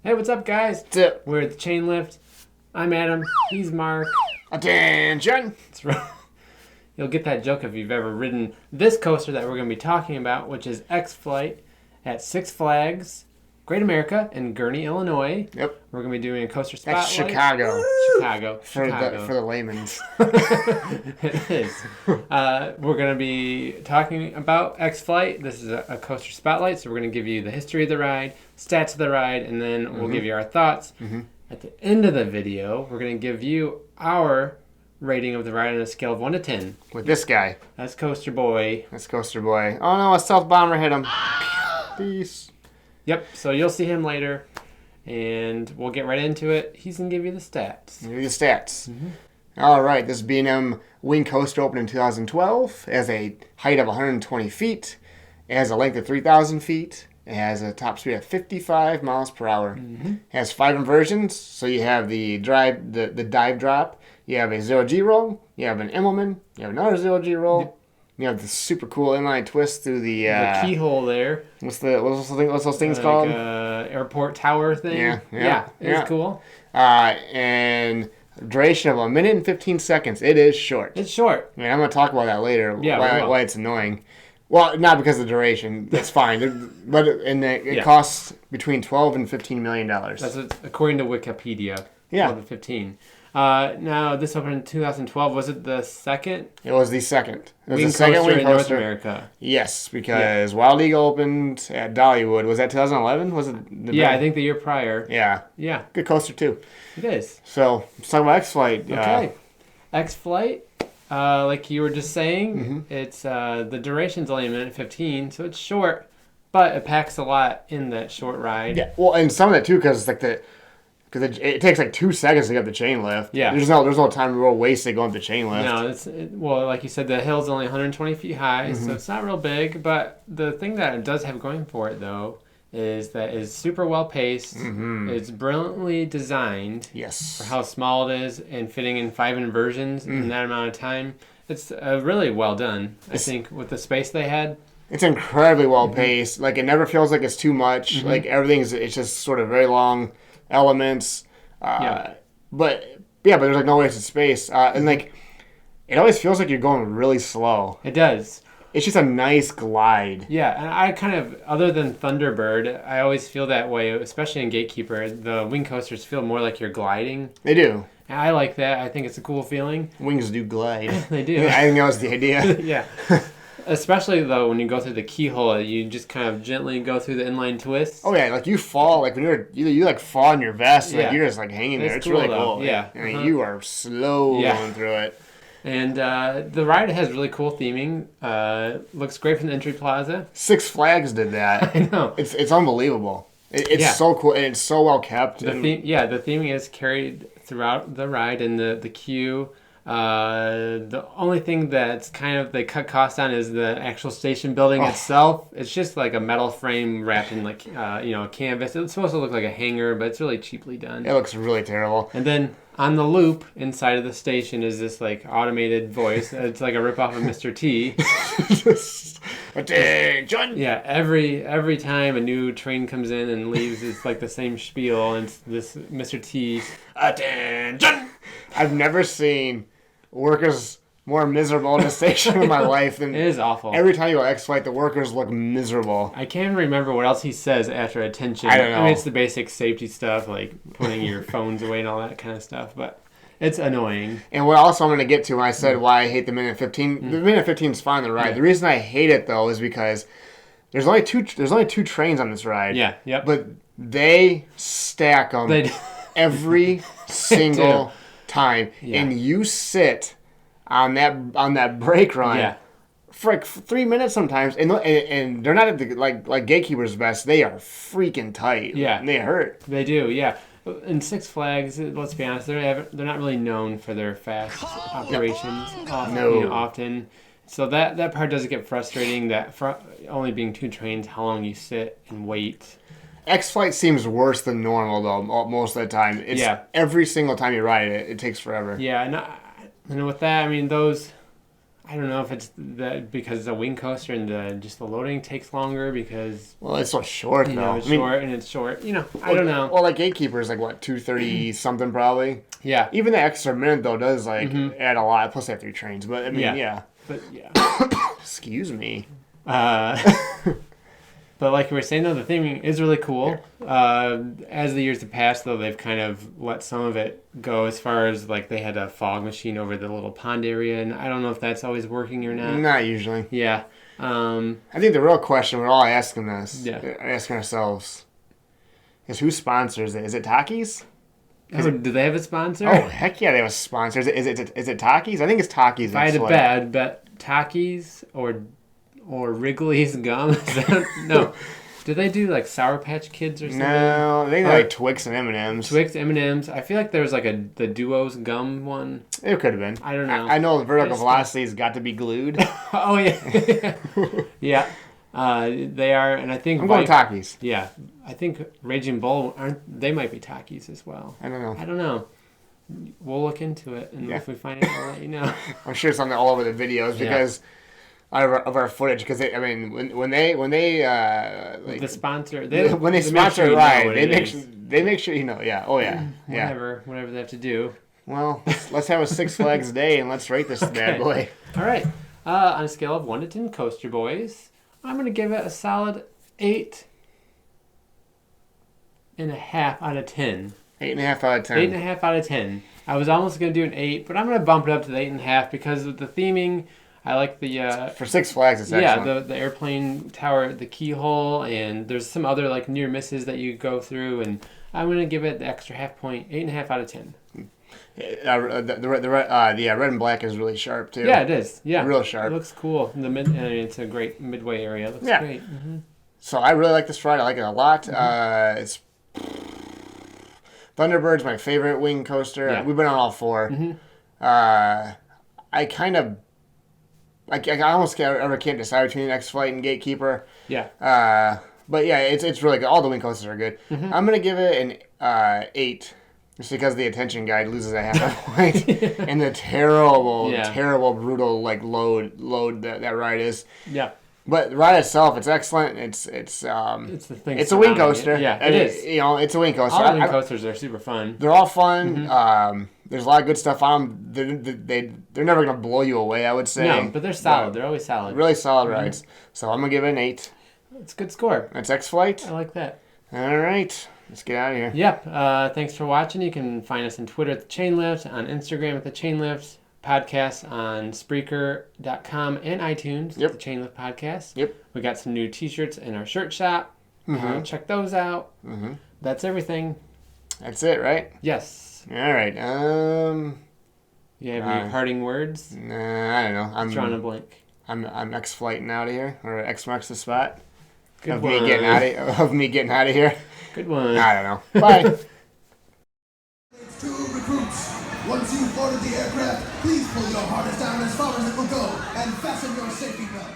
Hey, what's up, guys? What's up? We're at the chain lift. I'm Adam. He's Mark. Attention! That's right. You'll get that joke if you've ever ridden this coaster that we're going to be talking about, which is X-Flight at Six Flags, Great America in Gurnee, Illinois. Yep. We're going to be doing a coaster spotlight. That's Chicago. Chicago. For the layman's. It is. We're going to be talking about X-Flight. This is a coaster spotlight, so we're going to give you the history of the ride, stats of the ride, and then we'll give you our thoughts. At the end of the video, we're going to give you our rating of the ride on a scale of 1 to 10. With this guy. That's Coaster Boy. That's Coaster Boy. Oh no, a stealth bomber hit him. Peace. Yep, so you'll see him later, and we'll get right into it. He's going to give you the stats. Give you the stats. All right, this B&M wing coaster opened in 2012. It has a height of 120 feet. It has a length of 3,000 feet. It has a top speed of 55 miles per hour. It has 5 inversions. So you have the dive drop. You have a 0G roll. You have an Immelman. You have another 0G roll. You have the super cool inline twist through the keyhole there. What's those things called? Airport tower thing. Yeah. It's cool. And duration of 1 minute and 15 seconds. It is short. It's short. I mean, I'm going to talk about that later. Yeah, why it's annoying. Well, not because of the duration. That's fine. But it costs between $12 and $15 million. That's according to Wikipedia. Yeah. 12 and 15. Now, this opened in 2012. Was it the second? It was the second. It was wing the second coaster wing in North coaster. America. Yes, because Wild Eagle opened at Dollywood. Was that 2011? Was it? I think the year prior. Yeah. Yeah. Good coaster, too. It is. So, let's talk about X-Flight. Okay. X-Flight, like you were just saying, it's the duration's only 1 minute 15, so it's short, but it packs a lot in that short ride. Yeah, well, and some of that, too, because it takes like 2 seconds to get up the chain lift. Yeah. There's no time to roll wasted going up the chain lift. No, like you said, the hill's only 120 feet high, so it's not real big. But the thing that it does have going for it, though, is that it's super well paced. It's brilliantly designed. Yes. For how small it is and fitting in 5 inversions in that amount of time. It's really well done. I think with the space they had. It's incredibly well paced. Like, it never feels like it's too much. Like, it's just sort of very long elements. But there's like no wasted space. And like, it always feels like you're going really slow. It does. It's just a nice glide. Yeah, and I kind of, other than Thunderbird, I always feel that way, especially in Gatekeeper. The wing coasters feel more like you're gliding. They do. And I like that. I think it's a cool feeling. Wings do glide. They do. I think that was the idea. Yeah. Especially, though, when you go through the keyhole, you just kind of gently go through the inline twist. Oh, yeah. Like, you fall. Like, when you like, fall in your vest. Like, you're just, like, hanging there. It's cool, really though. cool. Yeah. I mean, you are slow going through it. And the ride has really cool theming. Looks great from the entry plaza. Six Flags did that. I know. It's unbelievable. It's so cool, and it's so well kept. The theming is carried throughout the ride, and the queue. The only thing that's kind of they cut costs on is the actual station building itself. It's just like a metal frame wrapped in like a canvas. It's supposed to look like a hangar, but it's really cheaply done. It looks really terrible. And then on the loop inside of the station is this like automated voice. It's like a ripoff of Mr. T. Attention! Yeah, every time a new train comes in and leaves, it's like the same spiel, and it's this Mr. T. Attention! I've never seen workers more miserable in a station in my life than it is awful. Every time you go X-Flight, the workers look miserable. I can't even remember what else he says after attention. I don't know. I mean, it's the basic safety stuff, like putting your phones away and all that kind of stuff, but it's annoying. And what else I'm going to get to when I said why I hate the minute 15. The minute 15 is fine on the ride. The reason I hate it, though, is because there's only two trains on this ride. Yeah, yep. But they stack them every single time. Yeah. And you sit on that brake run for like 3 minutes sometimes, and they're not at the like Gatekeeper's vest. They are freaking tight. Yeah, and they hurt. They do. Yeah. In Six Flags, let's be honest, they're not really known for their fast operations. Often. So that part does get frustrating. That for only being 2 trains, how long you sit and wait. X-Flight seems worse than normal though. Most of the time, every single time you ride it, it takes forever. Yeah, and with that, I mean those. I don't know if it's that because it's a wing coaster and just the loading takes longer because Well, it's so short, though. it's short and it's short. I don't know. Well, like Gatekeeper is like what 2:30 something probably. Yeah. Even the extra minute though does like add a lot. Plus, they have 3 trains, but I mean, yeah. But yeah. Excuse me. But like we were saying, though, the theming is really cool. As the years have passed, though, they've kind of let some of it go as far as, like, they had a fog machine over the little pond area, and I don't know if that's always working or not. Not usually. Yeah. I think the real question we're all asking ourselves is who sponsors it? Is it Takis? Do they have a sponsor? Oh, heck yeah, they have a sponsor. Is it Takis? I think it's Takis. If I had a bet Takis or Wrigley's gum. No. Do they do like Sour Patch Kids or something? No, I think like Twix and M&M's. Twix, M&M's. I feel like there was like the Duos gum one. It could have been. I don't know. I know the vertical velocity's got to be glued. Oh yeah, yeah. They are, and I think I'm going Takis. Yeah, I think Raging Bull they might be Takis as well. I don't know. I don't know. We'll look into it, and if we find it, I'll let you know. I'm sure it's on all over the videos because. Of our footage, because when they like the sponsor when they sponsor a ride, they make sure you know. Yeah. Oh yeah. Yeah. Whatever they have to do. Well, let's have a Six Flags day and let's rate this bad boy. All right. On a scale of 1 to 10 coaster boys, I'm gonna give it a solid 8.5 out of 10. 8.5 out of 10. 8.5 out of 10. I was almost gonna do an 8, but I'm gonna bump it up to the 8.5 because of the theming. I like the for Six Flags. It's excellent. Yeah, the airplane tower, the keyhole, and there's some other like near misses that you go through, and I'm gonna give it the extra half point, 8.5 out of 10. The red and black is really sharp too. Yeah, it is. Yeah, real sharp. It looks cool. It's a great midway area. It looks great. Mm-hmm. So I really like this ride. I like it a lot. Mm-hmm. It's Thunderbird's my favorite wing coaster. Yeah. We've been on all 4. Mm-hmm. I almost can't decide between X-Flight and Gatekeeper. Yeah. But yeah, it's really good. All the wing coasters are good. Mm-hmm. I'm gonna give it an 8, just because the attention guide loses a half a point, and the terrible, brutal like load that ride is. Yeah. But the ride itself, it's excellent. It's the thing. It's a wing coaster. Yeah, it is. It's a wing coaster. All the wing coasters are super fun. They're all fun. Mm-hmm. There's a lot of good stuff on them. They're never gonna blow you away, I would say. No, but they're solid. They're always solid. Really solid rides. So I'm gonna give it an 8. It's a good score. That's X-Flight. I like that. All right. Let's get out of here. Yep. Thanks for watching. You can find us on Twitter at The Chain Lift, on Instagram at The Chain Lift, podcast on Spreaker.com and iTunes. Yep. The Chain Lift Podcast. Yep. We got some new T-shirts in our shirt shop. Mm-hmm. Check those out. Mm-hmm. That's everything. That's it, right? Yes. All right. You have any parting words? Nah, I don't know. I'm drawing a blank. I'm X-Flighting out of here, or X marks the spot. Good of one. me getting out of here. Good one. I don't know. Bye. To recruits, once you've boarded the aircraft, please pull your harness down as far as it will go and fasten your safety belt.